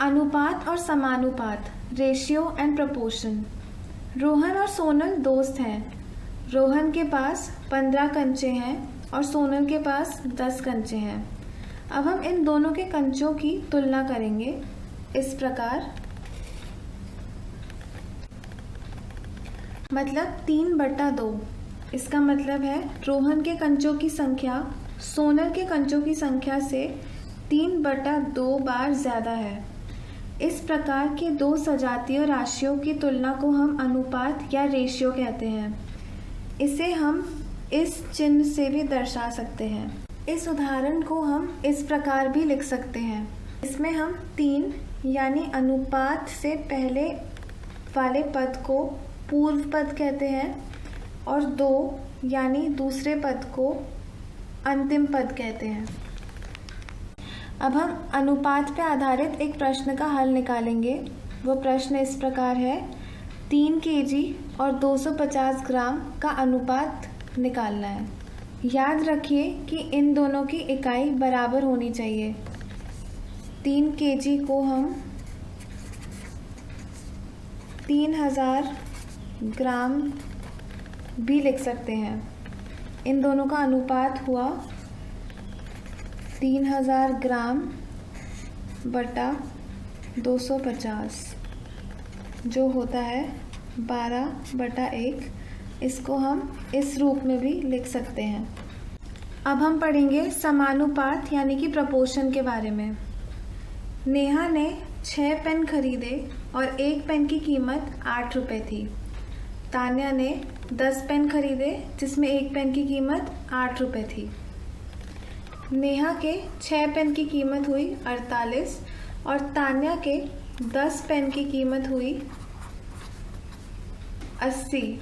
अनुपात और समानुपात, ratio and proportion. Rohan और सोनल दोस्त हैं। रोहन के पास 15 कंचे हैं और सोनल के पास 10 कंचे हैं। अब हम इन दोनों के कंचों की तुलना करेंगे इस प्रकार, मतलब 3/2। इसका मतलब है रोहन के कंचों की संख्या सोनल के कंचों की संख्या से 3/2 बार ज़्यादा है। इस प्रकार के दो सजातीय राशियों की तुलना को हम अनुपात या रेशियो कहते हैं। इसे हम इस चिन्ह से भी दर्शा सकते हैं। इस उदाहरण को हम इस प्रकार भी लिख सकते हैं। इसमें हम 3 यानी अनुपात से पहले वाले पद को पूर्व पद कहते हैं और 2 यानी दूसरे पद को अंतिम पद कहते हैं। अब हम अनुपात पर आधारित एक प्रश्न का हल निकालेंगे। वो प्रश्न इस प्रकार है, 3 kg और 250 ग्राम का अनुपात निकालना है। याद रखिए कि इन दोनों की इकाई बराबर होनी चाहिए। 3 kg को हम 3000 ग्राम भी लिख सकते हैं। इन दोनों का अनुपात हुआ 3000 ग्राम बटा 250, जो होता है 12/1। इसको हम इस रूप में भी लिख सकते हैं। अब हम पढ़ेंगे समानुपात यानी कि प्रपोर्शन के बारे में। नेहा ने 6 पेन खरीदे और एक पेन की कीमत 8 रुपये थी। तान्या ने 10 पेन खरीदे जिसमें एक पेन की कीमत 8 रुपये थी। नेहा के 6 पेन की कीमत हुई 48 और तान्या के 10 पेन की कीमत हुई 80।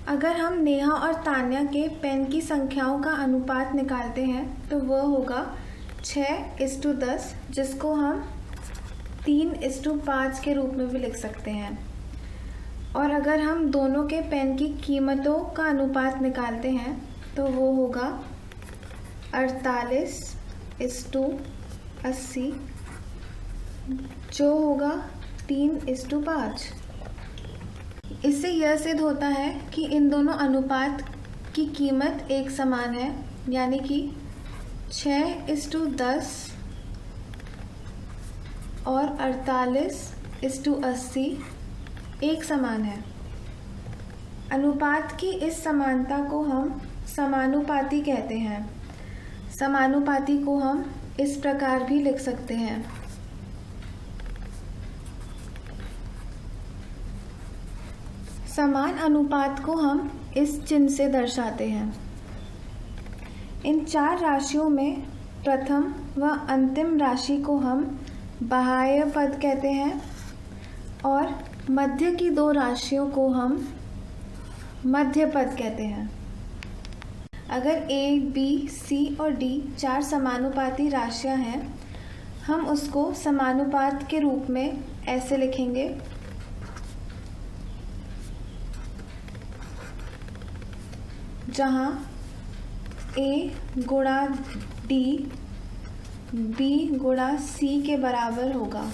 अगर हम नेहा और तान्या के पेन की संख्याओं का अनुपात निकालते हैं तो वह होगा 6:10, जिसको हम 3:5 के रूप में भी लिख सकते हैं। और अगर हम दोनों के पेन की कीमतों का अनुपात निकालते हैं तो वो होगा 48:80, जो होगा 3:5। इससे यह सिद्ध होता है कि इन दोनों अनुपात की कीमत एक समान है, यानी कि 6:10 और 48:80 एक समान है। अनुपात की इस समानता को हम समानुपाती कहते हैं। समानुपाती को हम इस प्रकार भी लिख सकते हैं। समान अनुपात को हम इस चिन्ह से दर्शाते हैं। इन 4 राशियों में प्रथम व अंतिम राशि को हम बाह्य पद कहते हैं और मध्य की 2 राशियों को हम मध्य पद कहते हैं। अगर A, B, C और D 4 समानुपाती राशियां हैं, हम उसको समानुपात के रूप में ऐसे लिखेंगे, जहाँ A गुणा D B गुणा C के बराबर होगा।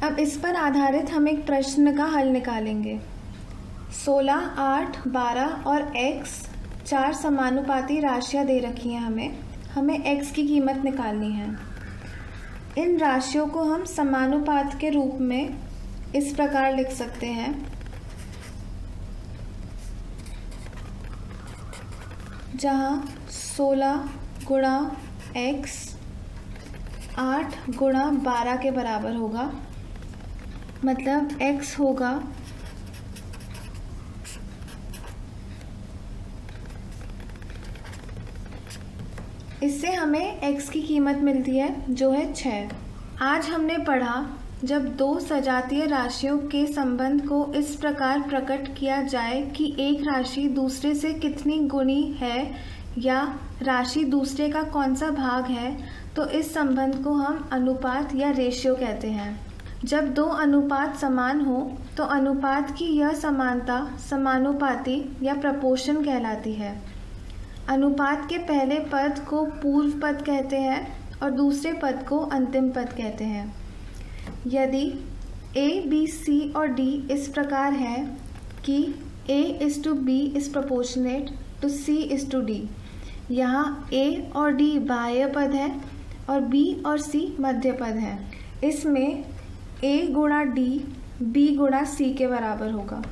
अब इस पर आधारित हम एक प्रश्न का हल निकालेंगे। 16, 8, 12 और x 4 समानुपाती राशियां दे रखी हैं हमें x की कीमत निकालनी है। इन राशियों को हम समानुपात के रूप में इस प्रकार लिख सकते हैं, जहाँ 16 गुणा x 8 गुणा 12 के बराबर होगा। मतलब x होगा 6। इससे हमें x की कीमत मिलती है जो है 6। आज हमने पढ़ा, जब 2 सजातीय राशियों के संबंध को इस प्रकार प्रकट किया जाए कि एक राशि दूसरे से कितनी गुणी है या राशि दूसरे का कौन सा भाग है, तो इस संबंध को हम अनुपात या रेशियो कहते हैं। जब 2 अनुपात समान हो तो अनुपात की यह समानता समानुपाती या प्रपोर्शन कहलाती है। अनुपात के पहले पद को पूर्व पद कहते हैं और दूसरे पद को अंतिम पद कहते हैं। यदि A, B, C और D इस प्रकार है कि A is to B is proportionate to C is to D, यहाँ A और D बाह्य पद है और B और C मध्य पद है। इसमें A गुणा D B गुणा C के बराबर होगा।